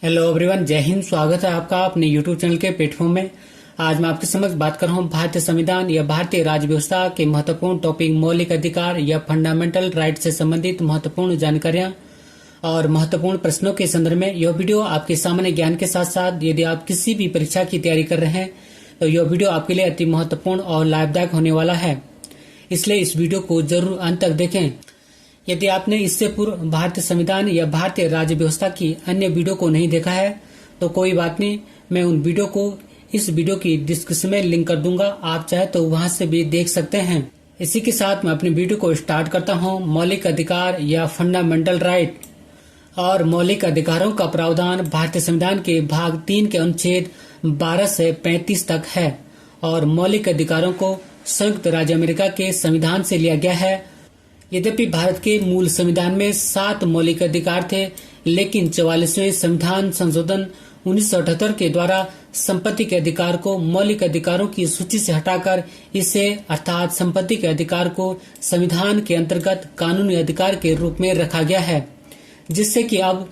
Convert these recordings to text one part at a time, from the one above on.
Hello everyone, जय हिंद। स्वागत है आपका अपने यूट्यूब चैनल के प्लेटफॉर्म में। आज मैं आपके समक्ष बात कर रहा हूँ भारतीय संविधान या भारतीय राज्य व्यवस्था के महत्वपूर्ण टॉपिक मौलिक अधिकार या फंडामेंटल राइट से संबंधित महत्वपूर्ण जानकारियां और महत्वपूर्ण प्रश्नों के संदर्भ में यह वीडियो आपके सामान्य ज्ञान के साथ साथ यदि आप किसी भी परीक्षा की तैयारी कर रहे हैं तो यह वीडियो आपके लिए अति महत्वपूर्ण और लाभदायक होने वाला है, इसलिए इस वीडियो को जरूर अंत तक देखें। यदि आपने इससे पूर्व भारतीय संविधान या भारतीय राज्य व्यवस्था की अन्य वीडियो को नहीं देखा है तो कोई बात नहीं, मैं उन वीडियो को इस वीडियो की डिस्क्रिप्शन में लिंक कर दूंगा, आप चाहे तो वहां से भी देख सकते हैं। इसी के साथ मैं अपनी वीडियो को स्टार्ट करता हूं। मौलिक अधिकार या फंडामेंटल राइट और मौलिक अधिकारों का प्रावधान भारतीय संविधान के भाग 3 के अनुच्छेद 12 से 35 तक है और मौलिक अधिकारों को संयुक्त राज्य अमेरिका के संविधान से लिया गया है। यद्यपि भारत के मूल संविधान में 7 मौलिक अधिकार थे, लेकिन 44वें संविधान संशोधन 1978 के द्वारा संपत्ति के अधिकार को मौलिक अधिकारों की सूची से हटाकर इसे अर्थात संपत्ति के अधिकार को संविधान के अंतर्गत कानूनी अधिकार के रूप में रखा गया है, जिससे कि अब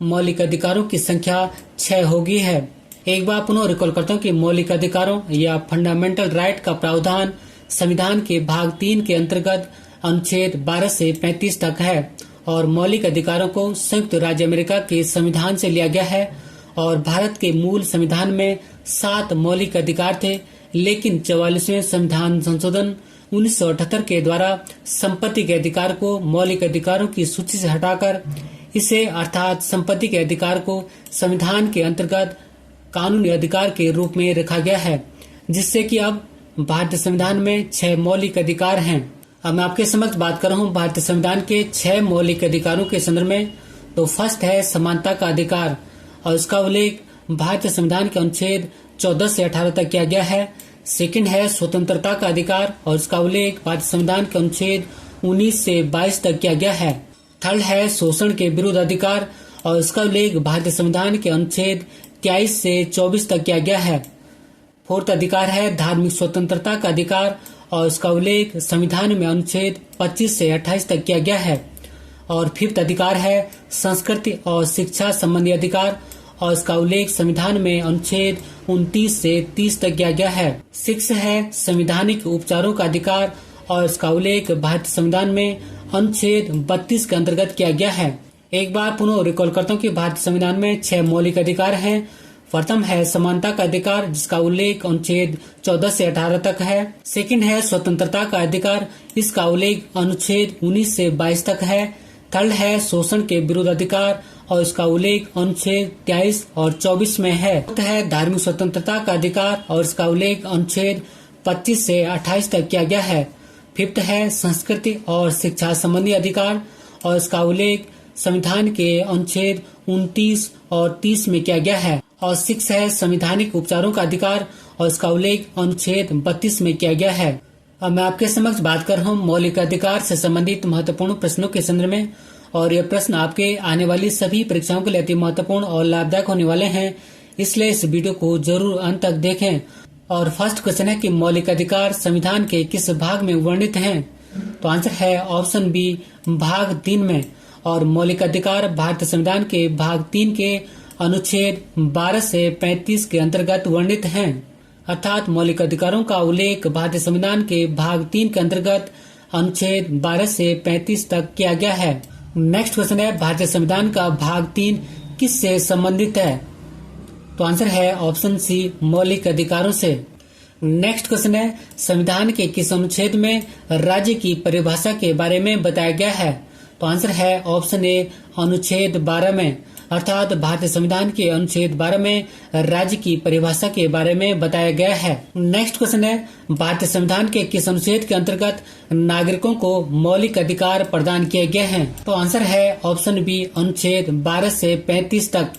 मौलिक अधिकारों की संख्या 6 हो गई है। एक बार पुनः रिकॉल करता हूँ कि मौलिक अधिकारों या फंडामेंटल राइट का प्रावधान संविधान के भाग 3 के अंतर्गत अनुच्छेद 12 से 35 तक है और मौलिक अधिकारों को संयुक्त राज्य अमेरिका के संविधान से लिया गया है। और भारत के मूल संविधान में 7 मौलिक अधिकार थे, लेकिन 44वें संविधान संशोधन 1978 के द्वारा संपत्ति के अधिकार को मौलिक अधिकारों की सूची से हटाकर इसे अर्थात संपत्ति के अधिकार को संविधान के अंतर्गत कानूनी अधिकार के रूप में रखा गया है, जिससे कि अब भारतीय संविधान में 6 मौलिक अधिकार हैं। अब मैं आपके समक्ष बात कर रहा हूँ भारतीय संविधान के 6 मौलिक अधिकारों के संदर्भ में। तो फर्स्ट है समानता का अधिकार और इसका उल्लेख भारतीय संविधान के अनुच्छेद 14 से 18 तक किया गया है। सेकंड है स्वतंत्रता का अधिकार और इसका उल्लेख भारतीय संविधान के अनुच्छेद 19 से 22 तक किया गया है। थर्ड है शोषण के विरुद्ध अधिकार और इसका उल्लेख भारतीय संविधान के अनुच्छेद 23 से 24 तक किया गया है। फोर्थ अधिकार है धार्मिक स्वतंत्रता का अधिकार और इसका उल्लेख संविधान में अनुच्छेद 25 से 28 तक किया गया है। और फिफ्थ अधिकार है संस्कृति और शिक्षा संबंधी अधिकार और इसका उल्लेख संविधान में अनुच्छेद 29 से 30 तक किया गया है। सिक्स है संवैधानिक उपचारों का अधिकार और इसका उल्लेख भारतीय संविधान में अनुच्छेद 32 के अंतर्गत किया गया है। एक बार पुनः रिकॉल करता हूँ कि भारतीय संविधान में 6 मौलिक अधिकार हैं। प्रथम है समानता का अधिकार, जिसका उल्लेख अनुच्छेद 14 से 18 तक है। सेकंड है स्वतंत्रता का अधिकार, इसका उल्लेख अनुच्छेद 19 से 22 तक है। थर्ड है शोषण के विरुद्ध अधिकार और इसका उल्लेख अनुच्छेद 23 और 24 में है। फोर्थ है धार्मिक स्वतंत्रता का अधिकार और इसका उल्लेख अनुच्छेद 25 से 28 तक किया गया है। फिफ्थ है संस्कृति और शिक्षा संबंधी अधिकार और इसका उल्लेख संविधान के अनुच्छेद 29 और 30 में किया गया है। और सिक्स है संवैधानिक उपचारों का अधिकार और इसका उल्लेख अनुच्छेद 32 में किया गया है। अब मैं आपके समक्ष बात कर रहा हूँ मौलिक अधिकार से संबंधित महत्वपूर्ण प्रश्नों के संदर्भ में और ये प्रश्न आपके आने वाली सभी परीक्षाओं के लिए अति महत्वपूर्ण और लाभदायक होने वाले हैं, इसलिए इस वीडियो को जरूर अंत तक देखें। और फर्स्ट क्वेश्चन है कि मौलिक अधिकार संविधान के किस भाग में वर्णित हैं? तो आंसर है ऑप्शन बी, भाग 3 में। और मौलिक अधिकार भारतीय संविधान के भाग 3 के अनुच्छेद 12 से 35 के अंतर्गत वर्णित हैं, अर्थात मौलिक अधिकारों का उल्लेख भारतीय संविधान के भाग 3 के अंतर्गत अनुच्छेद 12 से 35 तक किया गया है। नेक्स्ट क्वेश्चन है भारतीय संविधान का भाग 3 किससे संबंधित है? तो आंसर है ऑप्शन सी, मौलिक अधिकारों से। नेक्स्ट क्वेश्चन है संविधान के किस अनुच्छेद में राज्य की परिभाषा के बारे में बताया गया है? तो आंसर है ऑप्शन ए, अनुच्छेद 12 में, अर्थात भारतीय संविधान के अनुच्छेद 12 में राज्य की परिभाषा के बारे में बताया गया है। नेक्स्ट क्वेश्चन है भारतीय संविधान के किस अनुच्छेद के अंतर्गत नागरिकों को मौलिक अधिकार प्रदान किए गए हैं? तो आंसर है ऑप्शन बी, अनुच्छेद 12 से 35 तक,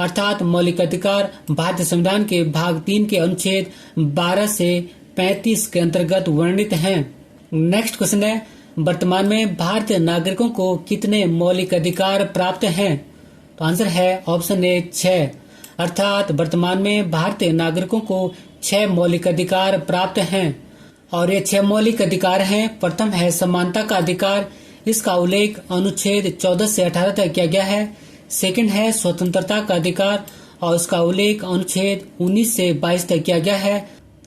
अर्थात मौलिक अधिकार भारतीय संविधान के भाग 3 के अनुच्छेद 12 से 35 के अंतर्गत वर्णित हैं। नेक्स्ट क्वेश्चन है वर्तमान में भारतीय नागरिकों को कितने मौलिक अधिकार प्राप्त हैं? तो आंसर है ऑप्शन ए, 6, अर्थात वर्तमान में भारतीय नागरिकों को 6 मौलिक अधिकार प्राप्त हैं। और ये 6 मौलिक अधिकार हैं। प्रथम है समानता का अधिकार, इसका उल्लेख अनुच्छेद 14 से 18 तक किया गया है। सेकंड है स्वतंत्रता का अधिकार और उसका उल्लेख अनुच्छेद 19 से 22 तक किया गया है।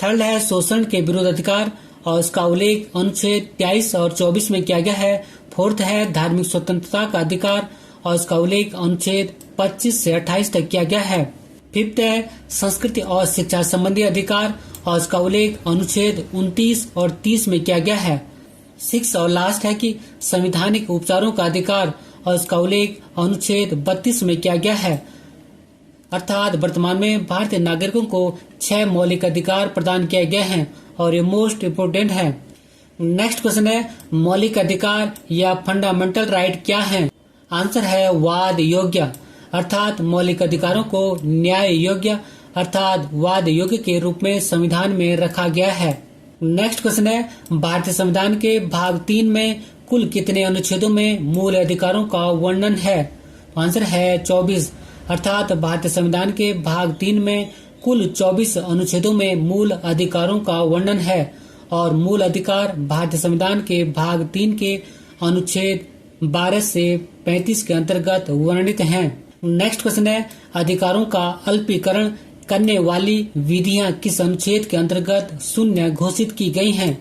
थर्ड है शोषण के विरुद्ध अधिकार और उसका उल्लेख अनुच्छेद 23 और 24 में किया गया है। फोर्थ है धार्मिक स्वतंत्रता का अधिकार और उसका उल्लेख अनुच्छेद 25 से 28 तक किया गया है। फिफ्थ है संस्कृति और शिक्षा संबंधी अधिकार और उसका उल्लेख अनुच्छेद 29 और 30 में किया गया है। सिक्स और लास्ट है कि संवैधानिक उपचारों का अधिकार और उसका उल्लेख अनुच्छेद 32 में किया गया है। अर्थात वर्तमान में भारतीय नागरिकों को 6 मौलिक अधिकार प्रदान किए गए हैं और ये मोस्ट इम्पोर्टेंट है। नेक्स्ट क्वेश्चन है मौलिक अधिकार या फंडामेंटल राइट क्या है? आंसर है वाद योग्य, अर्थात मौलिक अधिकारों को न्याय योग्य अर्थात वाद योग्य के रूप में संविधान में रखा गया है। नेक्स्ट क्वेश्चन है भारतीय संविधान के भाग 3 में कुल कितने अनुच्छेदों में मूल अधिकारों का वर्णन है? आंसर है 24, अर्थात भारतीय संविधान के भाग 3 में कुल 24 अनुच्छेदों में मूल अधिकारों का वर्णन है और मूल अधिकार भारतीय संविधान के भाग 3 के अनुच्छेद 12 से 35 के अंतर्गत वर्णित हैं। नेक्स्ट क्वेश्चन है अधिकारों का अल्पीकरण करने वाली विधियां किस अनुच्छेद के अंतर्गत शून्य घोषित की गई हैं?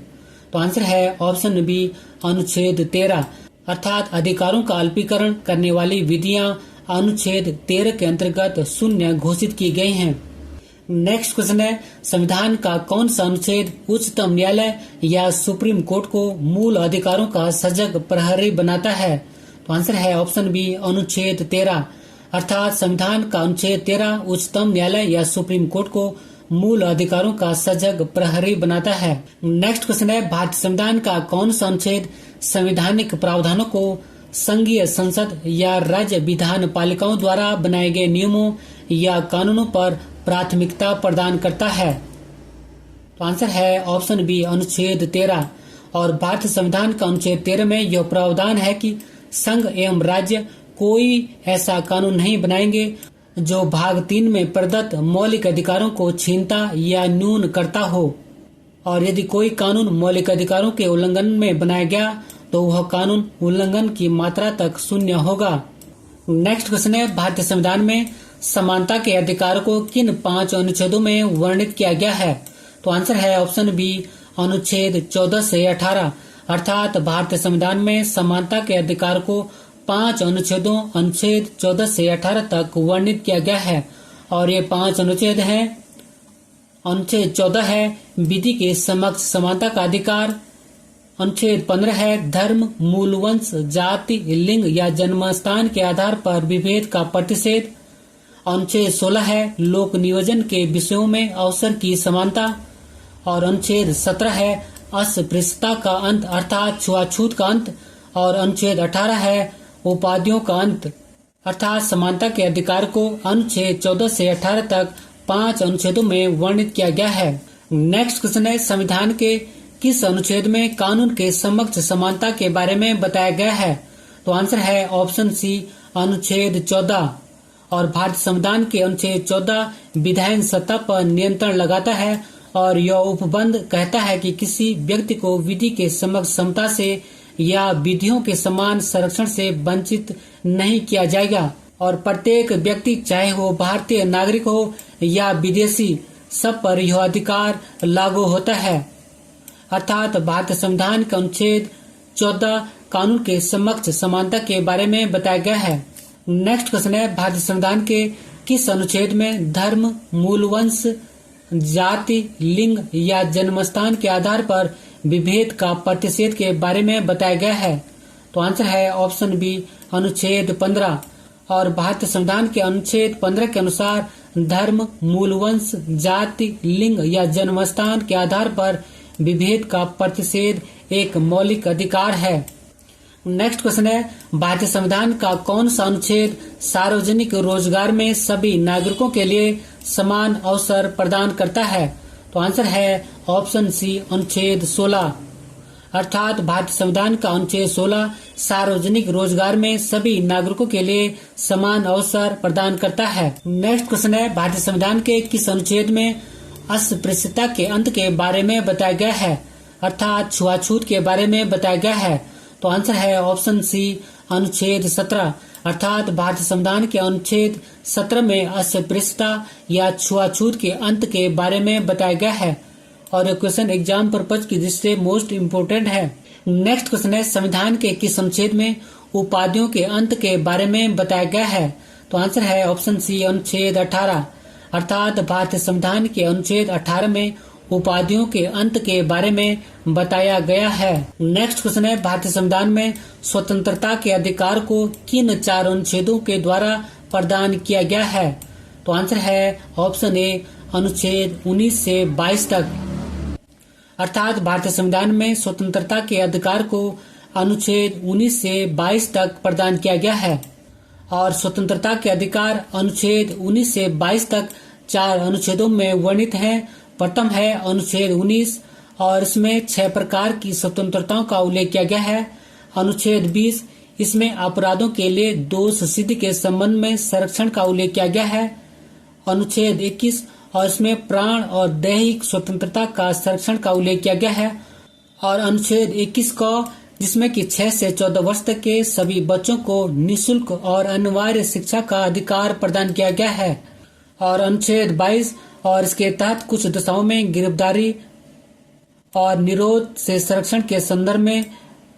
तो आंसर है ऑप्शन बी अनुच्छेद 13, अर्थात अधिकारों का अल्पीकरण करने वाली विधियां अनुच्छेद 13 के अंतर्गत शून्य घोषित की गई हैं। नेक्स्ट क्वेश्चन है संविधान का कौन सा अनुच्छेद उच्चतम न्यायालय या सुप्रीम कोर्ट को मूल अधिकारों का सजग प्रहरी बनाता है? तो आंसर है ऑप्शन बी अनुच्छेद 13, अर्थात संविधान का अनुच्छेद 13 उच्चतम न्यायालय या सुप्रीम कोर्ट को मूल अधिकारों का सजग प्रहरी बनाता है। नेक्स्ट क्वेश्चन है भारतीय संविधान का कौन सा अनुच्छेद संवैधानिक प्रावधानों को संघीय संसद या राज्य विधान पालिकाओं द्वारा बनाए गए नियमों या कानूनों पर प्राथमिकता प्रदान करता है? तो आंसर है ऑप्शन बी अनुच्छेद 13 और भारतीय संविधान का अनुच्छेद 13 में यह प्रावधान है कि संघ एवं राज्य कोई ऐसा कानून नहीं बनाएंगे जो भाग 3 में प्रदत्त मौलिक अधिकारों को छीनता या न्यून करता हो और यदि कोई कानून मौलिक अधिकारों के उल्लंघन में बनाया गया तो वह कानून उल्लंघन की मात्रा तक शून्य होगा। नेक्स्ट क्वेश्चन है भारतीय संविधान में समानता के अधिकार को किन 5 अनुच्छेदों में वर्णित किया गया है? तो आंसर है ऑप्शन बी अनुच्छेद 14 से 18, अर्थात भारतीय संविधान में समानता के अधिकार को 5 अनुच्छेदों अनुच्छेद 14 से 18 तक वर्णित किया गया है और ये 5 अनुच्छेद हैं। अनुच्छेद 14 है विधि के समक्ष समानता का अधिकार। अनुच्छेद 15 है धर्म, मूल वंश, जाति, लिंग या जन्मस्थान के आधार पर विभेद का प्रतिषेध। अनुच्छेद 16 है लोक नियोजन के विषयों में अवसर की समानता और अनुच्छेद 17 है अस्पृश्यता का अंत अर्थात छुआछूत का अंत और अनुच्छेद 18 है उपाधियों का अंत। अर्थात समानता के अधिकार को अनुच्छेद 14 से 18 तक 5 अनुच्छेदों में वर्णित किया गया है। नेक्स्ट क्वेश्चन है संविधान के किस अनुच्छेद में कानून के समक्ष समानता के बारे में बताया गया है? तो आंसर है ऑप्शन सी अनुच्छेद 14 और भारतीय संविधान के अनुच्छेद 14 विधायन सत्ता पर नियंत्रण लगाता है और यह उपबंध कहता है कि किसी व्यक्ति को विधि के समक्ष समता से या विधियों के समान संरक्षण से वंचित नहीं किया जाएगा और प्रत्येक व्यक्ति चाहे वो भारतीय नागरिक हो या विदेशी सब पर यह अधिकार लागू होता है। अर्थात भारतीय संविधान का अनुच्छेद 14 कानून के समक्ष समानता के बारे में बताया गया है। नेक्स्ट क्वेश्चन है भारतीय संविधान के किस अनुच्छेद में धर्म, मूल वंश, जाति, लिंग या जन्मस्थान के आधार पर विभेद का प्रतिषेध के बारे में बताया गया है? तो आंसर है ऑप्शन बी अनुच्छेद 15 और भारतीय संविधान के अनुच्छेद 15 के अनुसार धर्म, मूल वंश, जाति, लिंग या जन्मस्थान के आधार पर विभेद का प्रतिषेध एक मौलिक अधिकार है। नेक्स्ट क्वेश्चन है भारतीय संविधान का कौन सा अनुच्छेद सार्वजनिक रोजगार में सभी नागरिकों के लिए समान अवसर प्रदान करता है? तो आंसर है ऑप्शन सी अनुच्छेद 16, अर्थात भारतीय संविधान का अनुच्छेद 16 सार्वजनिक रोजगार में सभी नागरिकों के लिए समान अवसर प्रदान करता है। नेक्स्ट क्वेश्चन है भारतीय संविधान के किस अनुच्छेद में अस्पृश्यता के अंत के बारे में बताया गया है? अर्थात छुआछूत के बारे में बताया गया है? तो आंसर है ऑप्शन सी अनुच्छेद 17, अर्थात भारतीय संविधान के अनुच्छेद 17 में अस्पृश्यता या छुआछूत के अंत के बारे में बताया गया है और ये क्वेश्चन एग्जाम पर्पज की दृष्टि से मोस्ट इम्पोर्टेंट है। नेक्स्ट क्वेश्चन है, संविधान के किस अनुच्छेद में उपाधियों के अंत के बारे में बताया गया है? तो आंसर है ऑप्शन सी, अनुच्छेद 18। अर्थात भारतीय संविधान के अनुच्छेद 18 में उपाधियों के अंत के बारे में बताया गया है। नेक्स्ट क्वेश्चन है, भारतीय संविधान में स्वतंत्रता के अधिकार को किन 4 अनुच्छेदों के द्वारा प्रदान किया गया है? तो आंसर है ऑप्शन ए, अनुच्छेद 19 से 22 तक। अर्थात भारतीय संविधान में स्वतंत्रता के अधिकार को अनुच्छेद 19 से 22 तक प्रदान किया गया है और स्वतंत्रता के अधिकार अनुच्छेद 19 से 22 तक 4 अनुच्छेदों में वर्णित हैं। प्रथम है अनुच्छेद 19 और इसमें 6 प्रकार की स्वतंत्रताओं का उल्लेख किया गया है। अनुच्छेद 20, इसमें अपराधों के लिए दोष सिद्धि के संबंध में संरक्षण का उल्लेख किया गया है। अनुच्छेद 21 और इसमें प्राण और दैहिक स्वतंत्रता का संरक्षण का उल्लेख किया गया है। और अनुच्छेद 21 को, जिसमें कि 6 से 14 वर्ष तक के सभी बच्चों को निःशुल्क और अनिवार्य शिक्षा का अधिकार प्रदान किया गया है। और अनुच्छेद 22 और इसके तहत कुछ दशाओं में गिरफ्तारी और निरोध से संरक्षण के संदर्भ में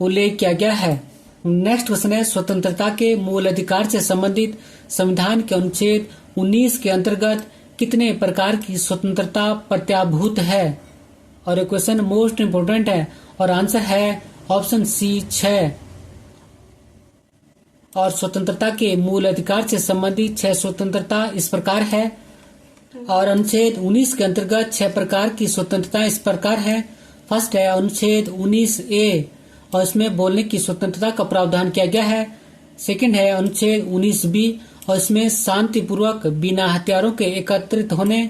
उल्लेख किया गया है। नेक्स्ट क्वेश्चन है, स्वतंत्रता के मूल अधिकार से संबंधित संविधान के अनुच्छेद 19 के अंतर्गत कितने प्रकार की स्वतंत्रता प्रत्याभूत है? और ये क्वेश्चन मोस्ट इम्पोर्टेंट है और आंसर है ऑप्शन सी, 6। और स्वतंत्रता के मूल अधिकार से संबंधित 6 स्वतंत्रता इस प्रकार है। और अनुच्छेद 19 के अंतर्गत 6 प्रकार की स्वतंत्रता इस प्रकार है। फर्स्ट है अनुच्छेद 19A और इसमें बोलने की स्वतंत्रता का प्रावधान किया गया है। सेकंड है अनुच्छेद 19B और इसमें शांतिपूर्वक बिना हथियारों के एकत्रित होने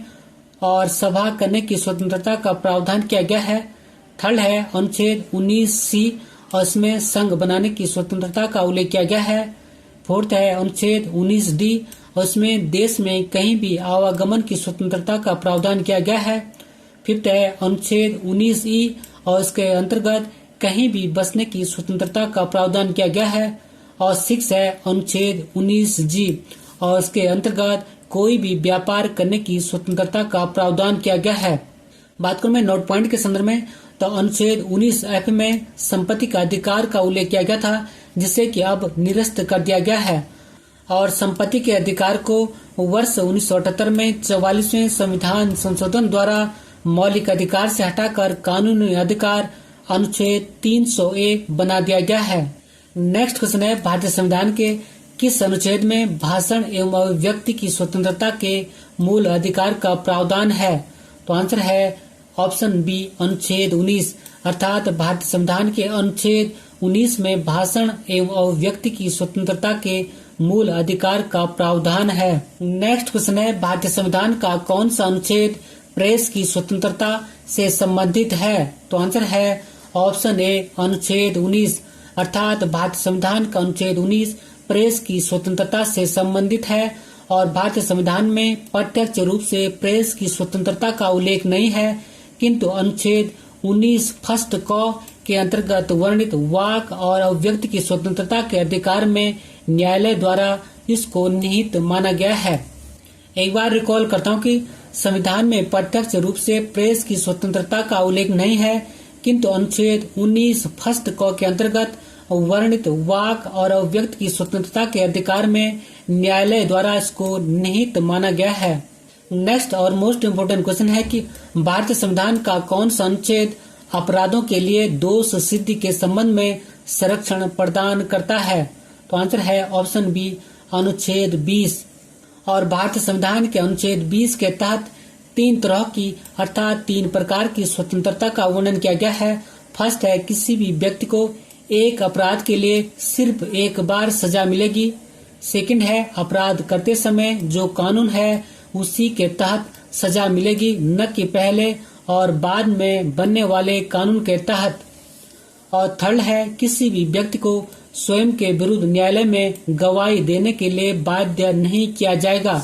और सभा करने की स्वतंत्रता का प्रावधान किया गया है। थर्ड है अनुच्छेद 19C और इसमें संघ बनाने की स्वतंत्रता का उल्लेख किया गया है। फोर्थ है अनुच्छेद 19D और इसमें देश में कहीं भी आवागमन की स्वतंत्रता का प्रावधान किया गया है। फिफ्थ है अनुच्छेद 19E और इसके अंतर्गत कहीं भी बसने की स्वतंत्रता का प्रावधान किया गया है। और सिक्स है अनुच्छेद 19G और इसके अंतर्गत कोई भी व्यापार करने की स्वतंत्रता का प्रावधान किया गया है। बात करूं मैं नोट पॉइंट के संदर्भ में, तो अनुच्छेद 19F में संपत्ति का अधिकार का उल्लेख किया गया था, जिसे कि अब निरस्त कर दिया गया है। और संपत्ति के अधिकार को वर्ष 1978 में 44वें संविधान संशोधन द्वारा मौलिक अधिकार से हटाकर कानूनी अधिकार अनुच्छेद 300A बना दिया गया है। नेक्स्ट क्वेश्चन है, भारतीय संविधान के किस अनुच्छेद में भाषण एवं अभिव्यक्ति की स्वतंत्रता के मूल अधिकार का प्रावधान है? तो आंसर है ऑप्शन बी, अनुच्छेद 19। अर्थात भारतीय संविधान के अनुच्छेद 19 में भाषण एवं अभिव्यक्ति की स्वतंत्रता के मूल अधिकार का प्रावधान है। नेक्स्ट क्वेश्चन है, भारतीय संविधान का कौन सा अनुच्छेद प्रेस की स्वतंत्रता से संबंधित है? तो आंसर है ऑप्शन ए, अनुच्छेद 19। अर्थात भारतीय संविधान का अनुच्छेद 19 प्रेस की स्वतंत्रता से संबंधित है और भारतीय संविधान में प्रत्यक्ष रूप से प्रेस की स्वतंत्रता का उल्लेख नहीं है, किंतु अनुच्छेद 19 फर्स्ट क के अंतर्गत वर्णित वाक और अभिव्यक्ति की स्वतंत्रता के अधिकार में न्यायालय द्वारा इसको निहित माना गया है। एक बार रिकॉल करता हूँ कि संविधान में प्रत्यक्ष रूप से प्रेस की स्वतंत्रता का उल्लेख नहीं है, किंतु अनुच्छेद 19 फर्स्ट क के अंतर्गत वर्णित वाक और अभिव्यक्ति की स्वतंत्रता के अधिकार में न्यायालय द्वारा इसको निहित माना गया है। नेक्स्ट और मोस्ट इम्पोर्टेंट क्वेश्चन है कि भारतीय संविधान का कौन सा अनुच्छेद अपराधों के लिए दोष सिद्धि के संबंध में संरक्षण प्रदान करता है? तो आंसर है ऑप्शन बी, अनुच्छेद 20। और भारतीय संविधान के अनुच्छेद 20 के तहत 3 तरह की अर्थात 3 प्रकार की स्वतंत्रता का वर्णन किया गया है। फर्स्ट है, किसी भी व्यक्ति को एक अपराध के लिए सिर्फ एक बार सजा मिलेगी। सेकंड है, अपराध करते समय जो कानून है उसी के तहत सजा मिलेगी, न कि पहले और बाद में बनने वाले कानून के तहत। और थर्ड है, किसी भी व्यक्ति को स्वयं के विरुद्ध न्यायालय में गवाही देने के लिए बाध्य नहीं किया जाएगा।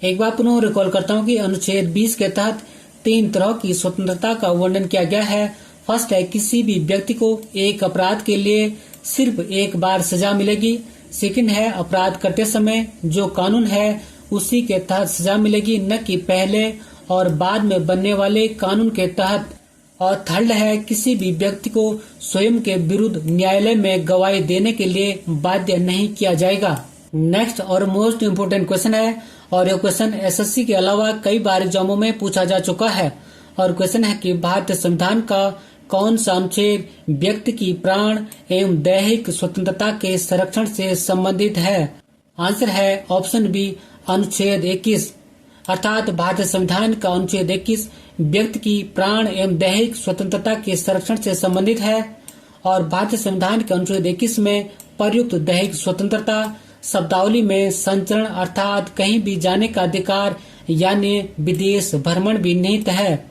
एक बार पुनः रिकॉल करता हूँ कि अनुच्छेद 20 के तहत 3 तरह की स्वतंत्रता का वर्णन किया गया है। फर्स्ट है, किसी भी व्यक्ति को एक अपराध के लिए सिर्फ एक बार सजा मिलेगी। सेकंड है अपराध करते समय जो कानून है उसी के तहत सजा मिलेगी, न कि पहले और बाद में बनने वाले कानून के तहत। और थर्ड है किसी भी व्यक्ति को स्वयं के विरुद्ध न्यायालय में गवाही देने के लिए बाध्य नहीं किया जाएगा। नेक्स्ट और मोस्ट इम्पोर्टेंट क्वेश्चन है, और यह क्वेश्चन एसएससी के अलावा कई बार एग्जामों में पूछा जा चुका है। और क्वेश्चन है कि भारतीय संविधान का कौन सा अनुच्छेद व्यक्ति की प्राण एवं दैहिक स्वतंत्रता के संरक्षण से संबंधित है। आंसर है ऑप्शन बी, अनुच्छेद 21। अर्थात भारतीय संविधान का अनुच्छेद 21 व्यक्ति की प्राण एवं दैहिक स्वतंत्रता के संरक्षण से संबंधित है। और भारतीय संविधान के अनुच्छेद 21 में प्रयुक्त दैहिक स्वतंत्रता शब्दावली में संचरण अर्थात कहीं भी जाने का अधिकार यानी विदेश भ्रमण भी निहित है।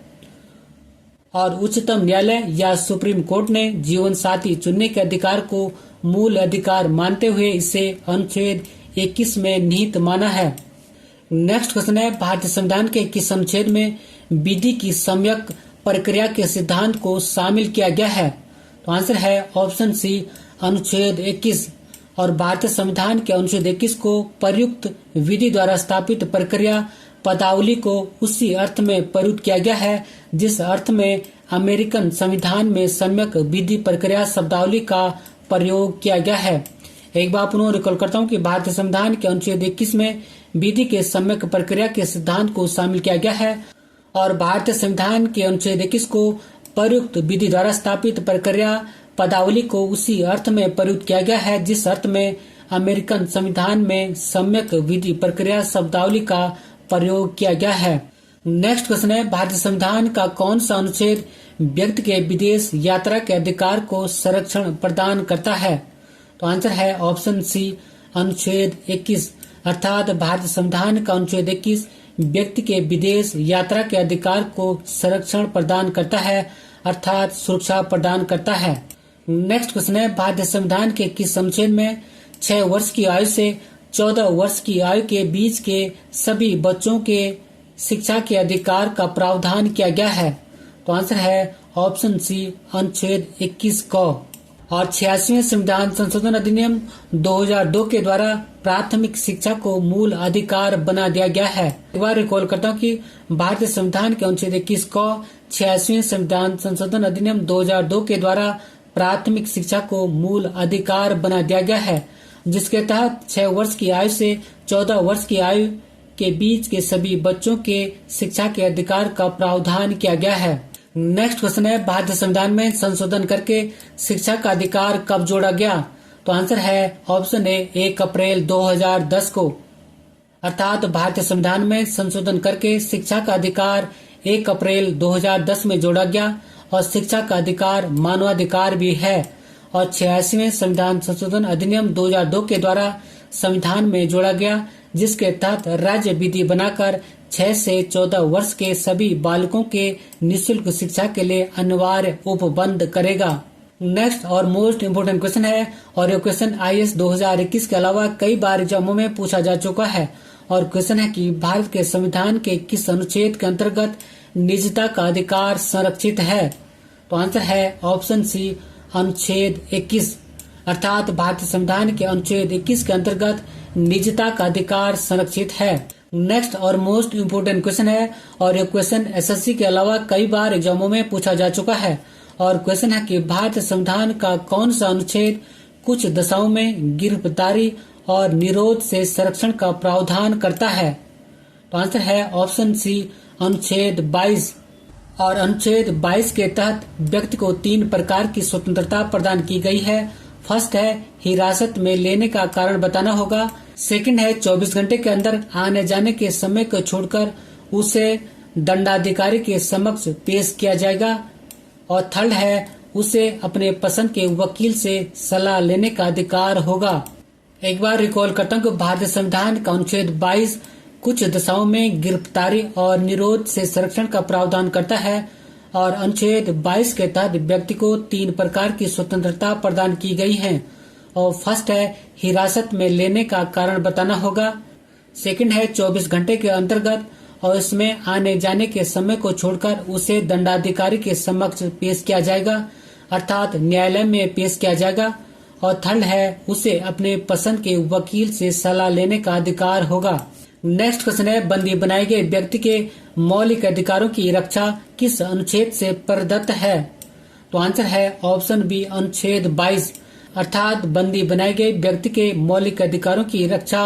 और उच्चतम न्यायालय या सुप्रीम कोर्ट ने जीवन साथी चुनने के अधिकार को मूल अधिकार मानते हुए इसे अनुच्छेद 21 में निहित माना है। नेक्स्ट क्वेश्चन है, भारतीय संविधान के किस अनुच्छेद में विधि की सम्यक प्रक्रिया के सिद्धांत को शामिल किया गया है। तो आंसर है ऑप्शन सी, अनुच्छेद 21। और भारतीय संविधान के अनुच्छेद 21 को प्रयुक्त विधि द्वारा स्थापित प्रक्रिया पदावली को उसी अर्थ में प्रयुक्त किया गया है जिस अर्थ में अमेरिकन संविधान में सम्यक विधि प्रक्रिया शब्दावली का प्रयोग किया गया है। एक बार पुनः रिकॉल करता हूँ कि भारतीय संविधान के अनुच्छेद 21 में विधि के सम्यक प्रक्रिया के सिद्धांत को शामिल किया गया है। और भारतीय संविधान के अनुच्छेद 21 को प्रयुक्त विधि द्वारा स्थापित प्रक्रिया पदावली को उसी अर्थ में प्रयुक्त किया गया है जिस अर्थ में अमेरिकन संविधान में सम्यक विधि प्रक्रिया शब्दावली का प्रयोग किया गया है। नेक्स्ट क्वेश्चन है, भारतीय संविधान का कौन सा अनुच्छेद व्यक्ति के विदेश यात्रा के अधिकार को संरक्षण प्रदान करता है। तो आंसर है ऑप्शन सी, अनुच्छेद 21। अर्थात भारतीय संविधान का अनुच्छेद 21 व्यक्ति के विदेश यात्रा के अधिकार को संरक्षण प्रदान करता है अर्थात सुरक्षा प्रदान करता है। नेक्स्ट क्वेश्चन है, भारतीय संविधान के किस अनुच्छेद में 6 वर्ष की आयु से 14 वर्ष की आयु के बीच के सभी बच्चों के शिक्षा के अधिकार का प्रावधान किया गया है। तो आंसर है ऑप्शन सी, अनुच्छेद 21 को। और 86वें संविधान संशोधन अधिनियम 2002 के द्वारा प्राथमिक शिक्षा को मूल अधिकार बना दिया गया है। एक बार रिकॉल करता हूँ कि भारतीय संविधान के अनुच्छेद 21 को 86वें संविधान संशोधन अधिनियम 2002 के द्वारा प्राथमिक शिक्षा को मूल अधिकार बना दिया गया है जिसके तहत 6 वर्ष की आयु से 14 वर्ष की आयु के बीच के सभी बच्चों के शिक्षा के अधिकार का प्रावधान किया गया है। नेक्स्ट क्वेश्चन है, भारतीय संविधान में संशोधन करके शिक्षा का अधिकार कब जोड़ा गया। तो आंसर है ऑप्शन ए, 1 अप्रैल 2010 को। अर्थात भारतीय संविधान में संशोधन करके शिक्षा का अधिकार 1 अप्रैल 2010 में जोड़ा गया और शिक्षा का अधिकार मानवाधिकार भी है। और 86वें संविधान संशोधन अधिनियम 2002 के द्वारा संविधान में जोड़ा गया जिसके तहत राज्य विधि बनाकर 6 से 14 वर्ष के सभी बालकों के निःशुल्क शिक्षा के लिए अनिवार्य उपबंध करेगा। नेक्स्ट और मोस्ट इम्पोर्टेंट क्वेश्चन है, और यह क्वेश्चन IAS 2021 के अलावा कई बार एग्जामों में पूछा जा चुका है। और क्वेश्चन है कि भारत के संविधान के किस अनुच्छेद के अंतर्गत निजता का अधिकार संरक्षित है। तो आंसर है ऑप्शन सी, अनुच्छेद 21। अर्थात भारतीय संविधान के अनुच्छेद 21 के अंतर्गत निजता का अधिकार संरक्षित है। नेक्स्ट और मोस्ट इम्पोर्टेंट क्वेश्चन है, और यह क्वेश्चन एसएससी के अलावा कई बार एग्जामों में पूछा जा चुका है। और क्वेश्चन है कि भारतीय संविधान का कौन सा अनुच्छेद कुछ दशाओं में गिरफ्तारी और निरोध से संरक्षण का प्रावधान करता है। तो आंसर है ऑप्शन सी, अनुच्छेद 22। और अनुच्छेद 22 के तहत व्यक्ति को 3 प्रकार की स्वतंत्रता प्रदान की गई है। फर्स्ट है हिरासत में लेने का कारण बताना होगा। सेकंड है 24 घंटे के अंदर आने जाने के समय को छोड़कर उसे दंडाधिकारी के समक्ष पेश किया जाएगा। और थर्ड है उसे अपने पसंद के वकील से सलाह लेने का अधिकार होगा। एक बार रिकॉल करता हूँ कि भारतीय संविधान का अनुच्छेद 22 कुछ दशाओं में गिरफ्तारी और निरोध से संरक्षण का प्रावधान करता है। और अनुच्छेद 22 के तहत व्यक्ति को 3 प्रकार की स्वतंत्रता प्रदान की गई है। और फर्स्ट है हिरासत में लेने का कारण बताना होगा। सेकंड है 24 घंटे के अंतर्गत और इसमें आने जाने के समय को छोड़कर उसे दंडाधिकारी के समक्ष पेश किया जाएगा अर्थात न्यायालय में पेश किया जाएगा। और थर्ड है उसे अपने पसंद के वकील से सलाह लेने का अधिकार होगा। नेक्स्ट क्वेश्चन है, बंदी बनाए गए व्यक्ति के मौलिक अधिकारों की रक्षा किस अनुच्छेद से प्रदत्त है? तो आंसर है ऑप्शन बी अनुच्छेद 22, अर्थात बंदी बनाए गए व्यक्ति के मौलिक अधिकारों की रक्षा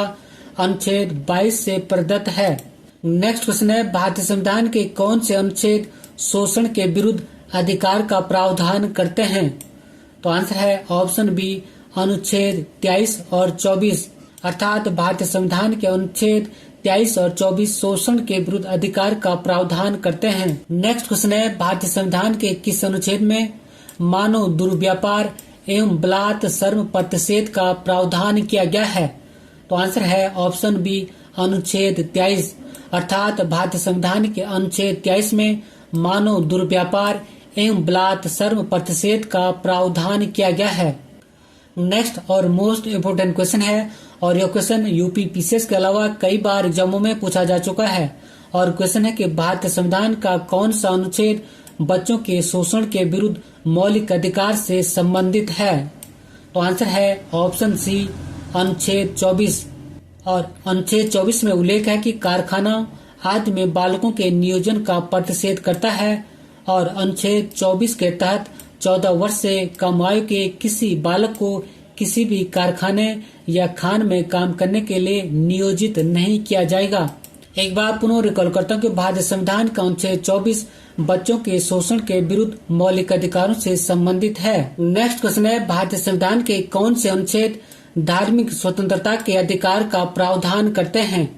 अनुच्छेद 22 से प्रदत्त है। नेक्स्ट क्वेश्चन है, भारतीय संविधान के कौन से अनुच्छेद शोषण के विरुद्ध अधिकार का प्रावधान करते हैं? तो आंसर है ऑप्शन बी अनुच्छेद 23 और 24, अर्थात भारतीय संविधान के अनुच्छेद 23 और 24 शोषण के विरुद्ध अधिकार का प्रावधान करते हैं। नेक्स्ट क्वेश्चन है, भारतीय संविधान के किस अनुच्छेद में मानव दुर्व्यापार एवं बलात् श्रम प्रतिषेध का प्रावधान किया गया है? तो आंसर है ऑप्शन बी अनुच्छेद 23, अर्थात भारतीय संविधान के अनुच्छेद 23 में मानव दुर्व्यापार एवं बलात् श्रम प्रतिषेध का प्रावधान किया गया है। नेक्स्ट और मोस्ट इम्पोर्टेंट क्वेश्चन है, और यह क्वेश्चन यूपी पीसीएस के अलावा कई बार एग्जामों में पूछा जा चुका है। और क्वेश्चन है कि भारतीय संविधान का कौन सा अनुच्छेद बच्चों के शोषण के विरुद्ध मौलिक अधिकार से संबंधित है? तो आंसर है ऑप्शन सी अनुच्छेद 24, और अनुच्छेद 24 में उल्लेख है कि कारखाना आदि में बालकों के नियोजन का प्रतिषेध करता है। और अनुच्छेद 24 के तहत 14 वर्ष से कम आयु के किसी बालक को किसी भी कारखाने या खान में काम करने के लिए नियोजित नहीं किया जाएगा। एक बार पुनः रिकॉल करता हूँ कि भारतीय संविधान का अनुच्छेद 24 बच्चों के शोषण के विरुद्ध मौलिक अधिकारों से संबंधित है। नेक्स्ट क्वेश्चन है, भारतीय संविधान के कौन से अनुच्छेद धार्मिक स्वतंत्रता के अधिकार का प्रावधान करते हैं?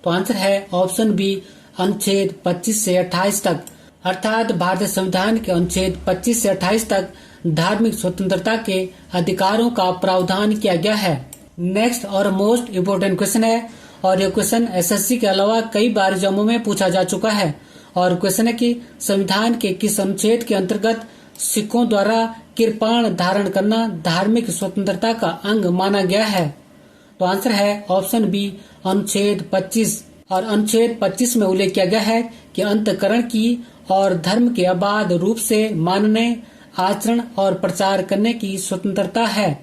तो आंसर है ऑप्शन बी अनुच्छेद 25 से 28 तक, अर्थात भारतीय संविधान के अनुच्छेद 25 से 28 तक धार्मिक स्वतंत्रता के अधिकारों का प्रावधान किया गया है। नेक्स्ट और मोस्ट इम्पोर्टेंट क्वेश्चन है, और यह क्वेश्चन एसएससी के अलावा कई बार एग्जामों में पूछा जा चुका है। और क्वेश्चन है कि संविधान के किस अनुच्छेद के अंतर्गत सिखों द्वारा कृपाण धारण करना धार्मिक स्वतंत्रता का अंग माना गया है? तो आंसर है ऑप्शन बी अनुच्छेद 25, और अनुच्छेद 25 में उल्लेख किया गया है कि अंतःकरण की और धर्म के अबाध रूप से मानने, आचरण और प्रचार करने की स्वतंत्रता है।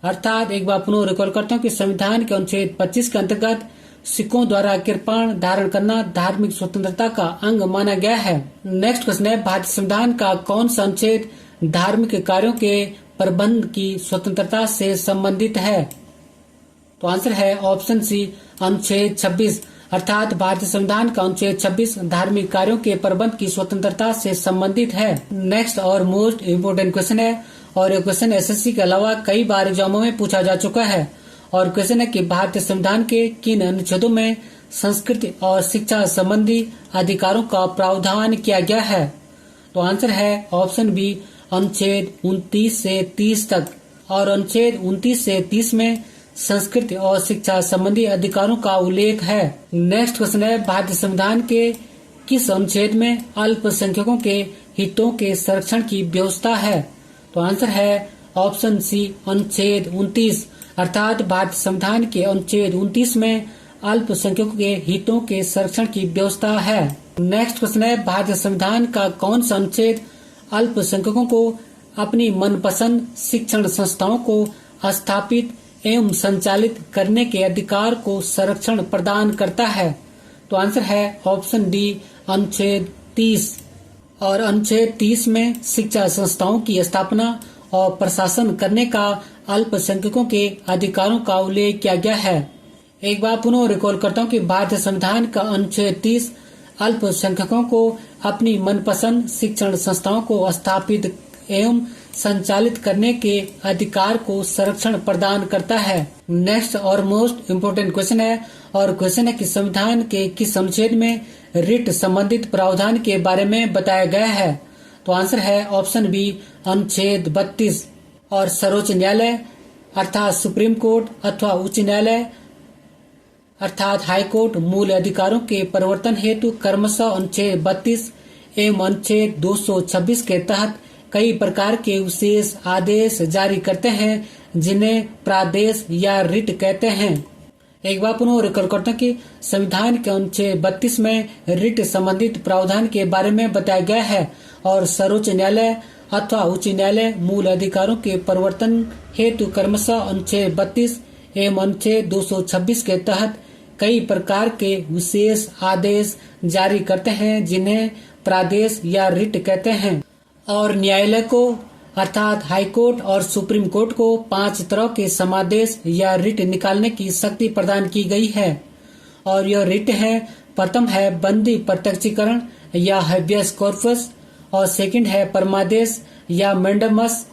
अर्थात एक बार पुनः रिकॉल करता हूँ कि संविधान के अनुच्छेद 25 के अंतर्गत सिखों द्वारा कृपाण धारण करना धार्मिक स्वतंत्रता का अंग माना गया है। नेक्स्ट क्वेश्चन है, भारतीय संविधान का कौन सा अनुच्छेद धार्मिक कार्यों के प्रबंध की स्वतंत्रता से संबंधित है? तो आंसर है ऑप्शन सी अनुच्छेद 26, अर्थात भारतीय संविधान का अनुच्छेद 26 धार्मिक कार्यों के प्रबंध की स्वतंत्रता से संबंधित है। नेक्स्ट और मोस्ट इम्पोर्टेंट क्वेश्चन है, और यह क्वेश्चन एसएससी के अलावा कई बार एग्जामों में पूछा जा चुका है। और क्वेश्चन है कि भारतीय संविधान के किन अनुच्छेदों में संस्कृति और शिक्षा संबंधी अधिकारों का प्रावधान किया गया है? तो आंसर है ऑप्शन बी अनुच्छेद 29 से 30 तक, और अनुच्छेद 29 से 30 में संस्कृति और शिक्षा संबंधी अधिकारों का उल्लेख है। नेक्स्ट क्वेश्चन है, भारतीय संविधान के किस अनुच्छेद में अल्पसंख्यकों के हितों के संरक्षण की व्यवस्था है? तो आंसर है ऑप्शन सी अनुच्छेद 29, अर्थात भारतीय संविधान के अनुच्छेद 29 में अल्पसंख्यकों के हितों के संरक्षण की व्यवस्था है। नेक्स्ट क्वेश्चन है, भारतीय संविधान का कौन सा अनुच्छेद अल्पसंख्यकों को अपनी मनपसंद शिक्षण संस्थाओं को स्थापित एवं संचालित करने के अधिकार को संरक्षण प्रदान करता है? तो आंसर है ऑप्शन डी अनुच्छेद 30, और अनुच्छेद 30 में शिक्षा संस्थाओं की स्थापना और प्रशासन करने का अल्पसंख्यकों के अधिकारों का उल्लेख किया गया है। एक बार पुनः रिकॉल करता हूँ कि भारतीय संविधान का अनुच्छेद 30 अल्पसंख्यकों को अपनी मनपसंद शिक्षण संस्थाओं को स्थापित एवं संचालित करने के अधिकार को संरक्षण प्रदान करता है। नेक्स्ट और मोस्ट इम्पोर्टेंट क्वेश्चन है, और क्वेश्चन है कि संविधान के किस अनुच्छेद में रिट संबंधित प्रावधान के बारे में बताया गया है? तो आंसर है ऑप्शन बी अनुच्छेद 32, और सर्वोच्च न्यायालय अर्थात सुप्रीम कोर्ट अथवा उच्च न्यायालय अर्थात हाई कोर्ट मूल अधिकारों के परिवर्तन हेतु क्रमशः अनुच्छेद 32 एवं अनुच्छेद 226 के तहत कई प्रकार के विशेष आदेश जारी करते हैं, जिन्हें प्रादेश या रिट कहते हैं। एक बार पुनः रिकॉल करते हैं कि संविधान के अनुच्छेद 32 में रिट संबंधित प्रावधान के बारे में बताया गया है, और सर्वोच्च न्यायालय अथवा उच्च न्यायालय मूल अधिकारों के परिवर्तन हेतु क्रमशः अनुच्छेद 32 एवं अनुच्छेद 226 के तहत कई प्रकार के विशेष आदेश जारी करते हैं, जिन्हें प्रादेश या रिट कहते हैं। और न्यायालय को अर्थात हाई कोर्ट और सुप्रीम कोर्ट को 5 तरह के समादेश या रिट निकालने की शक्ति प्रदान की गई है। और यह रिट है, प्रथम है बंदी प्रत्यक्षीकरण या हेबियस कॉर्पस, और सेकंड है परमादेश या मैंडेमस,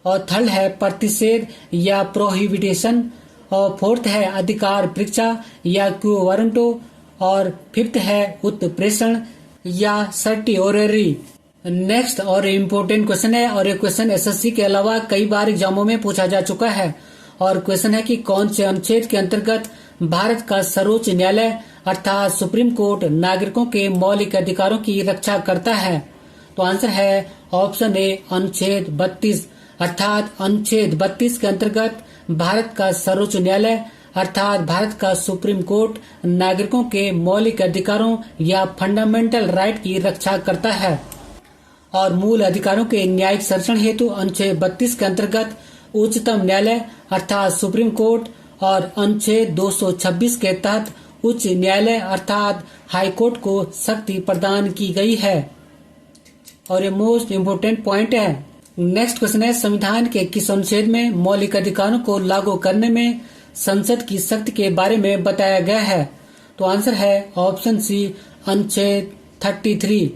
और थर्ड है प्रतिषेध या प्रोहिबिटेशन, और फोर्थ है अधिकार परीक्षा या क्यू वारंटो, और फिफ्थ है उत्प्रेषण या सर्टिओररी। नेक्स्ट और इम्पोर्टेंट क्वेश्चन है, और ये क्वेश्चन एसएससी के अलावा कई बार एग्जामों में पूछा जा चुका है। और क्वेश्चन है कि कौन से अनुच्छेद के अंतर्गत भारत का सर्वोच्च न्यायालय अर्थात सुप्रीम कोर्ट नागरिकों के मौलिक अधिकारों की रक्षा करता है। तो आंसर है ऑप्शन ए अनुच्छेद 32, अर्थात अनुच्छेद 32 के अंतर्गत भारत का सर्वोच्च न्यायालय अर्थात भारत का सुप्रीम कोर्ट नागरिकों के मौलिक अधिकारों या फंडामेंटल राइट की रक्षा करता है। और मूल अधिकारों के न्यायिक संरक्षण हेतु अनुच्छेद 32 के अंतर्गत उच्चतम न्यायालय अर्थात सुप्रीम कोर्ट और अनुच्छेद 226 के तहत उच्च न्यायालय अर्थात हाई कोर्ट को शक्ति प्रदान की गई है। और ये मोस्ट इम्पोर्टेंट पॉइंट है। नेक्स्ट क्वेश्चन है, संविधान के किस अनुच्छेद में मौलिक अधिकारों को लागू करने में संसद की शक्ति के बारे में बताया गया है? तो आंसर है ऑप्शन सी अनुच्छेद 33।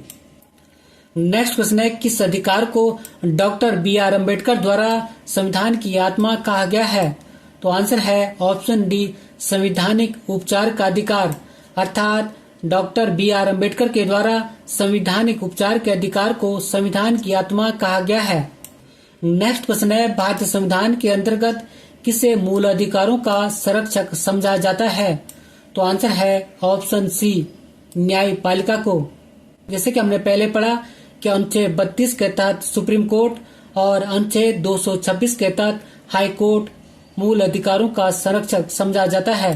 नेक्स्ट क्वेश्चन है, किस अधिकार को डॉक्टर बी.आर. अम्बेडकर द्वारा संविधान की आत्मा कहा गया है? तो आंसर है ऑप्शन डी संवैधानिक उपचार का अधिकार, अर्थात डॉक्टर बी.आर. अम्बेडकर के द्वारा संवैधानिक उपचार के अधिकार को संविधान की आत्मा कहा गया है। नेक्स्ट क्वेश्चन है, भारतीय संविधान के अंतर्गत किसे मूल अधिकारों का संरक्षक समझा जाता है? तो आंसर है ऑप्शन सी न्यायपालिका को। जैसे कि हमने पहले पढ़ा कि अनुच्छेद 32 के तहत सुप्रीम कोर्ट और अनुच्छेद 226 के तहत हाई कोर्ट मूल अधिकारों का संरक्षक समझा जाता है।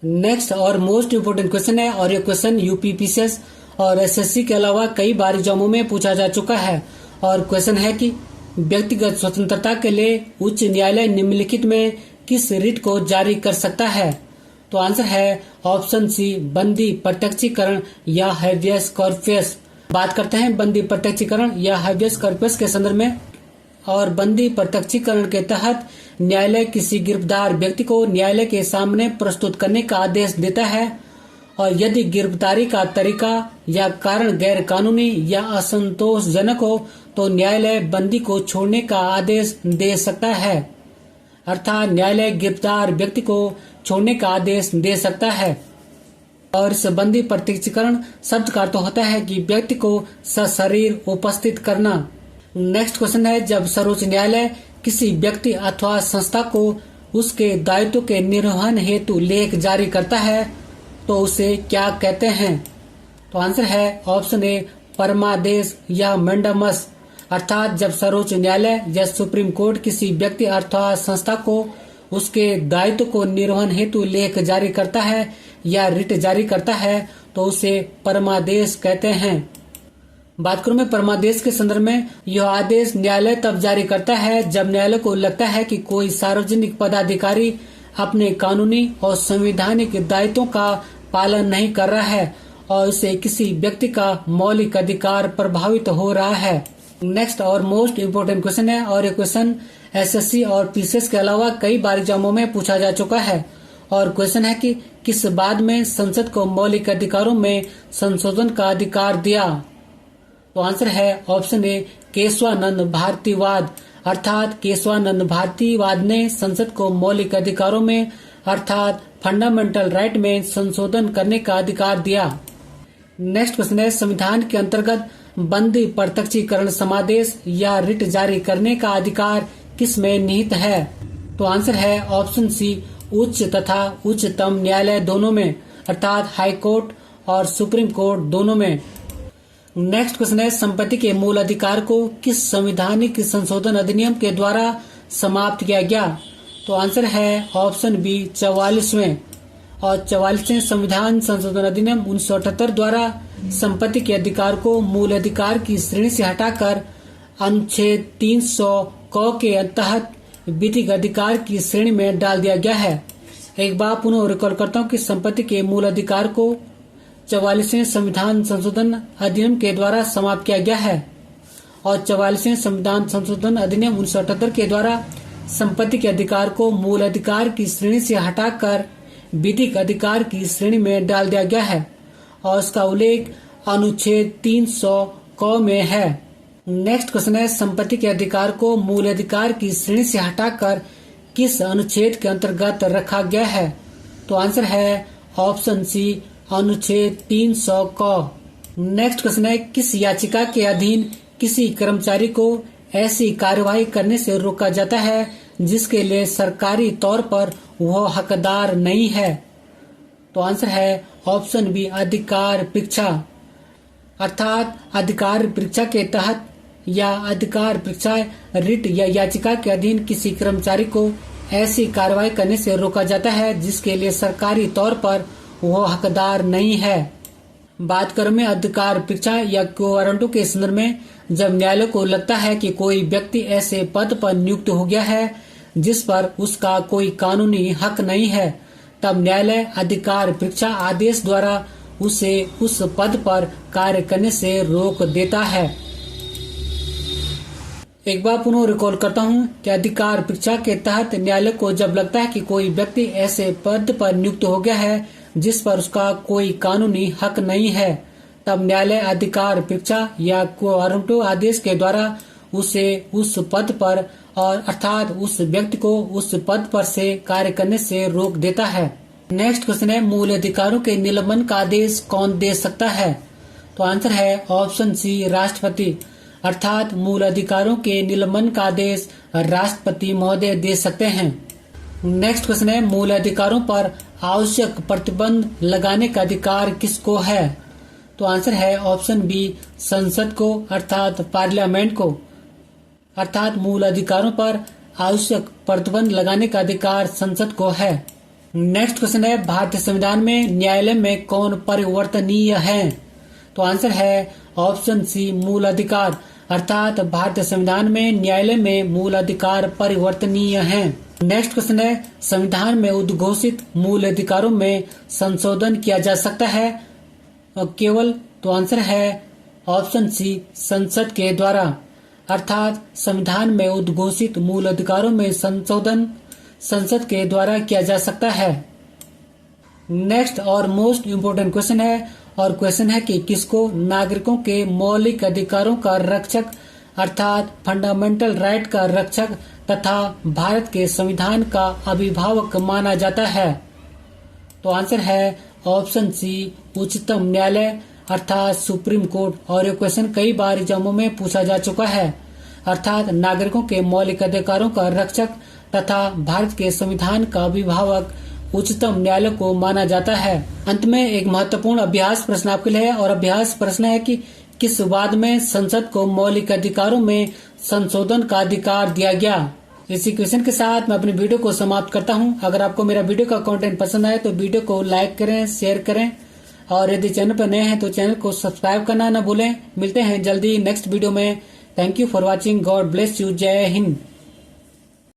नेक्स्ट और मोस्ट इम्पोर्टेंट क्वेश्चन है, और ये क्वेश्चन यूपीपीसीएस और एसएससी के अलावा कई बार एग्जामों में पूछा जा चुका है। और क्वेश्चन है कि व्यक्तिगत स्वतंत्रता के लिए उच्च न्यायालय निम्नलिखित में किस रिट को जारी कर सकता है? तो आंसर है ऑप्शन सी बंदी प्रत्यक्षीकरण या हेबियस कॉर्पस। बात करते हैं बंदी प्रत्यक्षीकरण या हेबियस कॉर्पस के संदर्भ में। और बंदी प्रत्यक्षीकरण के तहत न्यायालय किसी गिरफ्तार व्यक्ति को न्यायालय के सामने प्रस्तुत करने का आदेश देता है, और यदि गिरफ्तारी का तरीका या कारण गैर कानूनी या असंतोषजनक हो तो न्यायालय बंदी को छोड़ने का आदेश दे सकता है। अर्थात न्यायालय गिरफ्तार व्यक्ति को छोड़ने का आदेश दे सकता है। और इस बंदी प्रत्यक्षीकरण शब्द का अर्थ होता है कि व्यक्ति को सशरीर उपस्थित करना। नेक्स्ट क्वेश्चन है, जब सर्वोच्च न्यायालय किसी व्यक्ति अथवा संस्था को उसके दायित्व के निर्वहन हेतु लेख जारी करता है तो उसे क्या कहते हैं? तो आंसर है ऑप्शन ए परमादेश या मैंडेमस, अर्थात जब सर्वोच्च न्यायालय या सुप्रीम कोर्ट किसी व्यक्ति अथवा संस्था को उसके दायित्व को निर्वहन हेतु लेख जारी करता है या रिट जारी करता है तो उसे परमादेश कहते हैं। बात करूं मैं परमादेश के संदर्भ में, यह आदेश न्यायालय तब जारी करता है जब न्यायालय को लगता है कि कोई सार्वजनिक पदाधिकारी अपने कानूनी और संवैधानिक दायित्वों का पालन नहीं कर रहा है और इससे किसी व्यक्ति का मौलिक अधिकार प्रभावित हो रहा है। नेक्स्ट और मोस्ट इम्पोर्टेंट क्वेश्चन है, और ये क्वेश्चन एसएससी और पीसीएस के अलावा कई बार एग्जामों में पूछा जा चुका है। और क्वेश्चन है कि किस बाद में संसद को मौलिक अधिकारों में संशोधन का अधिकार दिया? तो आंसर है ऑप्शन ए केशवानंद भारतीवाद, अर्थात केशवानंद भारतीवाद ने संसद को मौलिक अधिकारों में अर्थात फंडामेंटल राइट में संशोधन करने का अधिकार दिया। नेक्स्ट क्वेश्चन है, संविधान के अंतर्गत बंदी प्रत्यक्षीकरण समादेश या रिट जारी करने का अधिकार किस में निहित है? तो आंसर है ऑप्शन सी उच्च तथा उच्चतम न्यायालय दोनों में, अर्थात हाई कोर्ट और सुप्रीम कोर्ट दोनों में। नेक्स्ट क्वेश्चन है, संपत्ति के मूल अधिकार को किस संवैधानिक संशोधन अधिनियम के द्वारा समाप्त किया गया? तो आंसर है ऑप्शन बी 44वें। और 44वें संविधान संशोधन अधिनियम 1978 द्वारा संपत्ति के अधिकार को मूल अधिकार की श्रेणी से हटाकर अनुच्छेद 300 क के तहत विधिक अधिकार की श्रेणी में डाल दिया गया है। एक बार पुनः रिकॉल करता हूँ कि संपत्ति के मूल अधिकार को 44वें संविधान संशोधन अधिनियम के द्वारा समाप्त किया गया है और 44वें संविधान संशोधन अधिनियम 1978 के द्वारा संपत्ति के अधिकार को मूल अधिकार की श्रेणी से हटाकर विधिक अधिकार की श्रेणी में डाल दिया गया है और इसका उल्लेख अनुच्छेद 300 क में है। नेक्स्ट क्वेश्चन है, संपत्ति के अधिकार को मूल अधिकार की श्रेणी से हटाकर किस अनुच्छेद के अंतर्गत रखा गया है? तो आंसर है ऑप्शन सी, अनुच्छेद 300 क। नेक्स्ट क्वेश्चन है, किस याचिका के अधीन किसी कर्मचारी को ऐसी कार्यवाही करने से रोका जाता है जिसके लिए सरकारी तौर पर वह हकदार नहीं है? तो आंसर है ऑप्शन बी, अधिकार परीक्षा। अर्थात अधिकार परीक्षा के तहत या अधिकार परीक्षा रिट या याचिका के अधीन किसी कर्मचारी को ऐसी कार्रवाई करने से रोका जाता है जिसके लिए सरकारी तौर पर वह हकदार नहीं है। बात करें में अधिकार परीक्षा या क्यो वारंटों के संदर्भ में, जब न्यायालय को लगता है कि कोई व्यक्ति ऐसे पद पर नियुक्त हो गया है जिस पर उसका कोई कानूनी हक नहीं है, तब न्यायालय अधिकार परीक्षा आदेश द्वारा उसे उस पद पर कार्य करने से रोक देता है। एक बार पुनः रिकॉल करता हूँ कि अधिकार परीक्षा के तहत न्यायालय को जब लगता है कि कोई व्यक्ति ऐसे पद पर नियुक्त हो गया है जिस पर उसका कोई कानूनी हक नहीं है, तब न्यायालय अधिकार परीक्षा या क्वारंटो आदेश के द्वारा उसे उस पद पर और अर्थात उस व्यक्ति को उस पद पर से कार्य करने से रोक देता है। नेक्स्ट क्वेश्चन है, मूल अधिकारों के निलंबन का आदेश कौन दे सकता है? तो आंसर है ऑप्शन सी, राष्ट्रपति। अर्थात मूल अधिकारों के निलंबन का आदेश राष्ट्रपति महोदय दे सकते हैं। नेक्स्ट क्वेश्चन है, मूल अधिकारों पर आवश्यक प्रतिबंध लगाने का अधिकार किसको है? तो आंसर है ऑप्शन बी, संसद को अर्थात पार्लियामेंट को। अर्थात मूल अधिकारों पर आवश्यक प्रतिबंध लगाने का अधिकार संसद को है। नेक्स्ट क्वेश्चन है, भारतीय संविधान में न्यायालय में कौन परिवर्तनीय है? तो आंसर है ऑप्शन सी, मूल अधिकार। अर्थात भारतीय संविधान में न्यायालय में मूल अधिकार परिवर्तनीय हैं। नेक्स्ट क्वेश्चन है, संविधान में उद्घोषित मूल अधिकारों में संशोधन किया जा सकता है केवल? तो आंसर है ऑप्शन सी, संसद के द्वारा। अर्थात संविधान में उद्घोषित मूल अधिकारों में संशोधन संसद के द्वारा किया जा सकता है। नेक्स्ट और मोस्ट इम्पोर्टेंट क्वेश्चन है और क्वेश्चन है कि किसको नागरिकों के मौलिक अधिकारों का रक्षक अर्थात फंडामेंटल राइट का रक्षक तथा भारत के संविधान का अभिभावक माना जाता है? तो आंसर है ऑप्शन सी, उच्चतम न्यायालय अर्थात सुप्रीम कोर्ट। और ये क्वेश्चन कई बार एग्जामों में पूछा जा चुका है। अर्थात नागरिकों के मौलिक अधिकारों का रक्षक तथा भारत के संविधान का अभिभावक उच्चतम न्यायालय को माना जाता है। अंत में एक महत्वपूर्ण अभ्यास प्रश्न आपके लिए है और अभ्यास प्रश्न है कि किस वाद में संसद को मौलिक अधिकारों में संशोधन का अधिकार दिया गया? इसी क्वेश्चन के साथ मैं अपनी वीडियो को समाप्त करता हूं। अगर आपको मेरा वीडियो का कंटेंट पसंद आए तो वीडियो को लाइक करें, शेयर करें और यदि चैनल पर नए हैं तो चैनल को सब्सक्राइब करना न भूलें। मिलते हैं जल्दी नेक्स्ट वीडियो में। Thank you for watching. God bless you. जय हिंद।